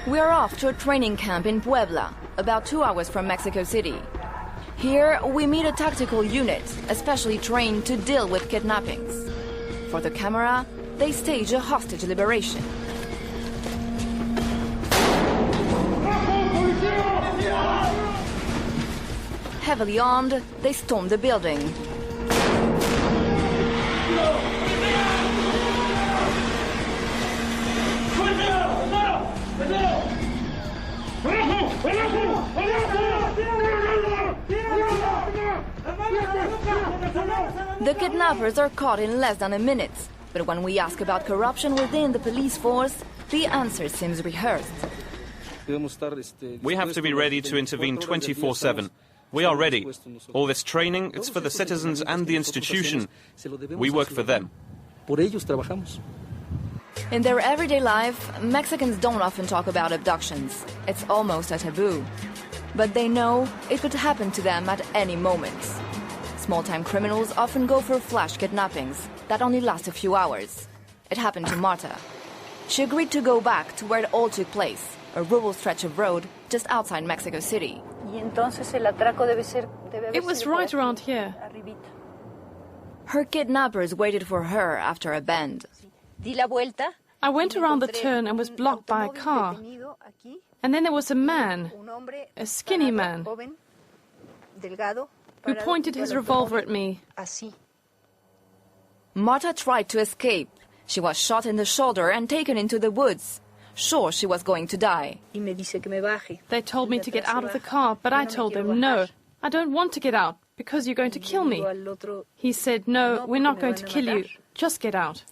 We are off to a training camp in Puebla, about 2 hours from Mexico City. Here, we meet a tactical unit, especially trained to deal with kidnappings. For the camera, they stage a hostage liberation. Heavily armed, they storm the building. The kidnappers are caught in less than a minute, but when we ask about corruption within the police force, the answer seems rehearsed. We have to be ready to intervene 24/7. We are ready. All this training, it's for the citizens and the institution. We work for them. In their everyday life, Mexicans don't often talk about abductions. It's almost a taboo. But they know it could happen to them at any moment. Small-time criminals often go for flash kidnappings that only last a few hours. It happened to Marta. She agreed to go back to where it all took place, a rural stretch of road just outside Mexico City. It was right around here. Her kidnappers waited for her after a bend. I went around the turn and was blocked by a car. And then there was a man, a skinny man, who pointed his revolver at me. Marta tried to escape. She was shot in the shoulder and taken into the woods. Sure, she was going to die. They told me to get out of the car, but I told them, no, I don't want to get out, because you're going to kill me. He said, no, we're not going to kill you, just get out.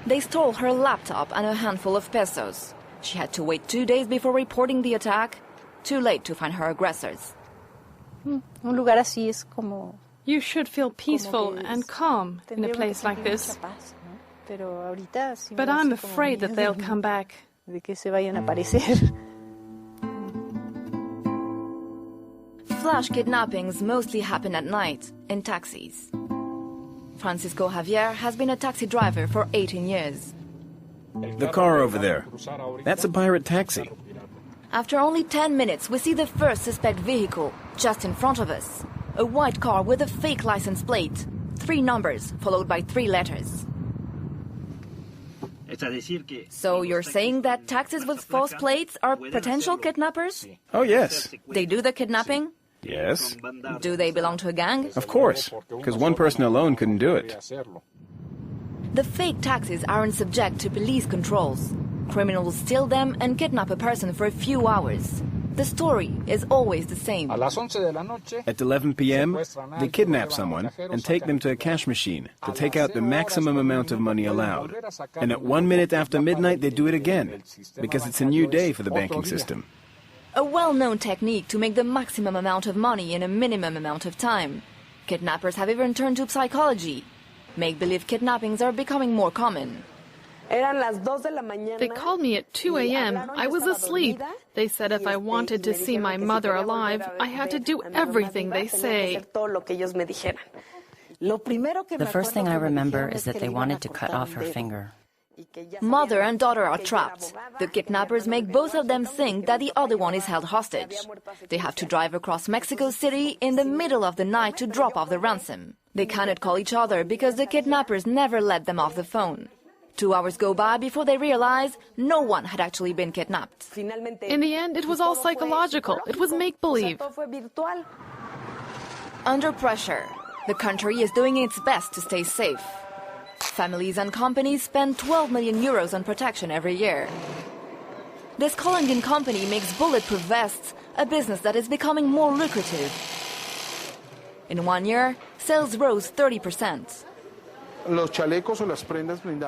They stole her laptop and a handful of pesos. She had to wait 2 days before reporting the attack. Too late to find her aggressors. You should feel peaceful and calm in a place like this. But I'm afraid that they'll come back. Flash kidnappings mostly happen at night, in taxis. Francisco Javier has been a taxi driver for 18 years. The car over there, that's a pirate taxi. After only 10 minutes, we see the first suspect vehicle just in front of us. A white car with a fake license plate. 3 numbers, followed by 3 letters. So you're saying that taxis with false plates are potential kidnappers? Oh, yes. They do the kidnapping? Yes. Do they belong to a gang? Of course, because one person alone couldn't do it. The fake taxis aren't subject to police controls. Criminals steal them and kidnap a person for a few hours. The story is always the same. At 11 p.m., they kidnap someone and take them to a cash machine to take out the maximum amount of money allowed. And at 1 minute after midnight, they do it again, because it's a new day for the banking system. A well-known technique to make the maximum amount of money in a minimum amount of time. Kidnappers have even turned to psychology. Make-believe kidnappings are becoming more common. They called me at 2 a.m. I was asleep. They said if I wanted to see my mother alive, I had to do everything they say. The first thing I remember is that they wanted to cut off her finger. Mother and daughter are trapped. The kidnappers make both of them think that the other one is held hostage. They have to drive across Mexico City in the middle of the night to drop off the ransom. They cannot call each other because the kidnappers never let them off the phone. 2 hours go by before they realize no one had actually been kidnapped. In the end, it was all psychological. It was make-believe. Under pressure, the country is doing its best to stay safe. Families and companies spend 12 million euros on protection every year. This Colombian company makes bulletproof vests, a business that is becoming more lucrative. In 1 year, sales rose 30%.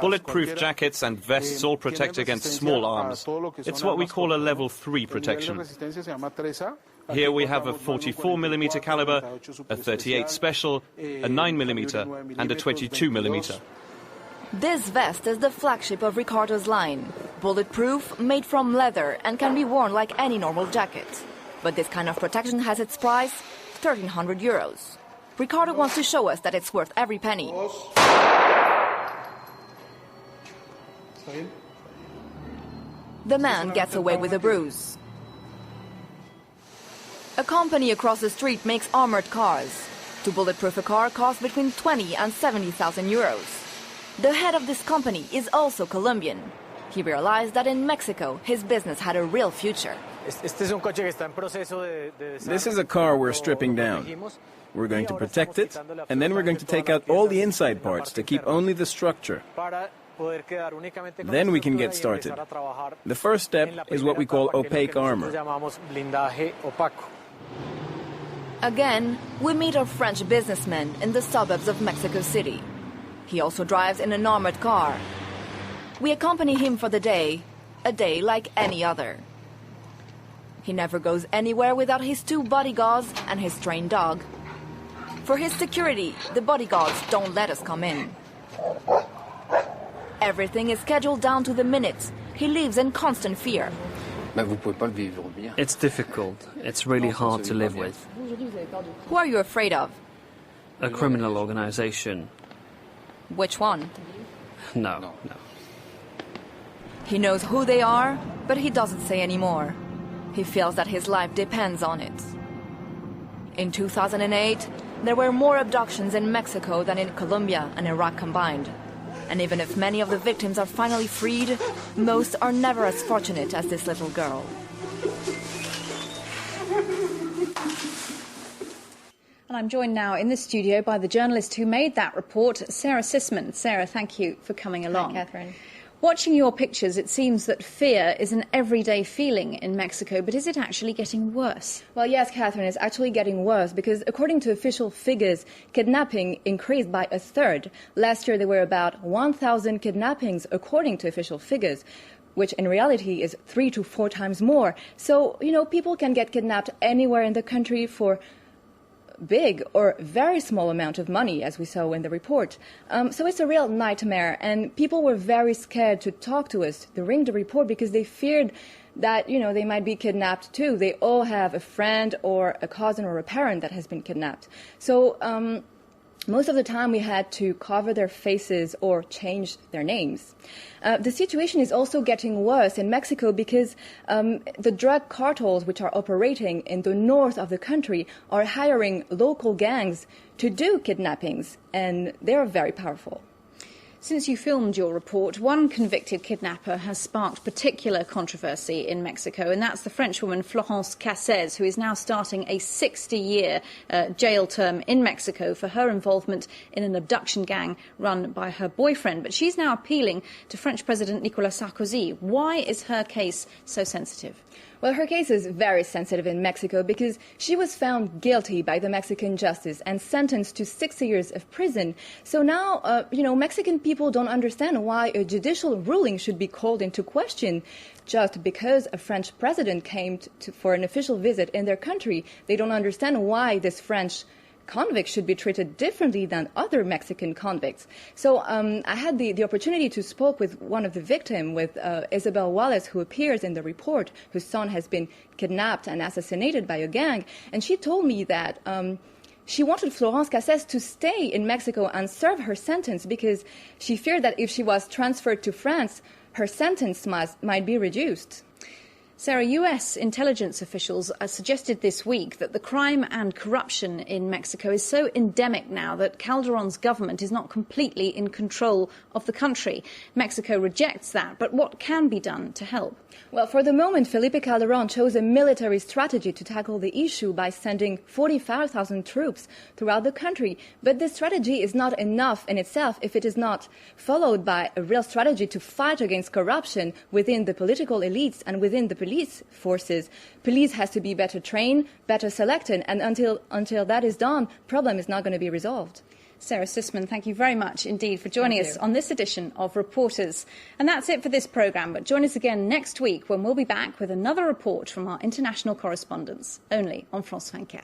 Bulletproof jackets and vests all protect against small arms. It's what we call a level 3 protection. Here we have a 44mm caliber, a 38 special, a 9mm and a 22mm. This vest is the flagship of Ricardo's line. Bulletproof, made from leather and can be worn like any normal jacket. But this kind of protection has its price, 1,300 euros. Ricardo wants to show us that it's worth every penny. The man gets away with a bruise. A company across the street makes armored cars. To bulletproof a car costs between 20 and 70,000 euros. The head of this company is also Colombian. He realized that in Mexico, his business had a real future. This is a car we're stripping down. We're going to protect it, and then we're going to take out all the inside parts to keep only the structure. Then we can get started. The first step is what we call opaque armor. Again, we meet a French businessman in the suburbs of Mexico City. He also drives in an armored car. We accompany him for the day, a day like any other. He never goes anywhere without his 2 bodyguards and his trained dog. For his security, the bodyguards don't let us come in. Everything is scheduled down to the minute. He lives in constant fear. It's difficult. It's really hard to live with. Who are you afraid of? A criminal organization. Which one? No. He knows who they are, but he doesn't say anymore. He feels that his life depends on it. In 2008, there were more abductions in Mexico than in Colombia and Iraq combined. And even if many of the victims are finally freed, most are never as fortunate as this little girl. And I'm joined now in the studio by the journalist who made that report, Sarah Sisman. Sarah, thank you for coming along. Hi, Catherine. Watching your pictures, it seems that fear is an everyday feeling in Mexico, but is it actually getting worse? Well, yes, Catherine, it's actually getting worse because according to official figures, kidnapping increased by 1/3. Last year, there were about 1,000 kidnappings, according to official figures, which in reality is 3 to 4 times more. So, people can get kidnapped anywhere in the country for big or very small amount of money, as we saw in the report. So it's a real nightmare, and people were very scared to talk to us during the report because they feared that, they might be kidnapped too. They all have a friend or a cousin or a parent that has been kidnapped. So most of the time we had to cover their faces or change their names. The situation is also getting worse in Mexico because the drug cartels which are operating in the north of the country are hiring local gangs to do kidnappings, and they are very powerful. Since you filmed your report, one convicted kidnapper has sparked particular controversy in Mexico, and that's the Frenchwoman Florence Cassez, who is now starting a 60-year jail term in Mexico for her involvement in an abduction gang run by her boyfriend. But she's now appealing to French President Nicolas Sarkozy. Why is her case so sensitive? Well, her case is very sensitive in Mexico because she was found guilty by the Mexican justice and sentenced to 60 years of prison. So now, Mexican people don't understand why a judicial ruling should be called into question just because a French president came for an official visit in their country. They don't understand why this French convicts should be treated differently than other Mexican convicts. So I had the opportunity to speak with one of the victims, with Isabel Wallace, who appears in the report, whose son has been kidnapped and assassinated by a gang. And she told me that she wanted Florence Cassez to stay in Mexico and serve her sentence because she feared that if she was transferred to France, her sentence might be reduced. Sarah, US intelligence officials suggested this week that the crime and corruption in Mexico is so endemic now that Calderon's government is not completely in control of the country. Mexico rejects that, but what can be done to help? Well, for the moment, Felipe Calderon chose a military strategy to tackle the issue by sending 45,000 troops throughout the country. But this strategy is not enough in itself if it is not followed by a real strategy to fight against corruption within the political elites and within the police forces. Police has to be better trained, better selected, and until that is done, problem is not going to be resolved. Sarah Sisman, thank you very much indeed for joining us on this edition of Reporters. And that's it for this programme, but join us again next week when we'll be back with another report from our international correspondents, only on France 24.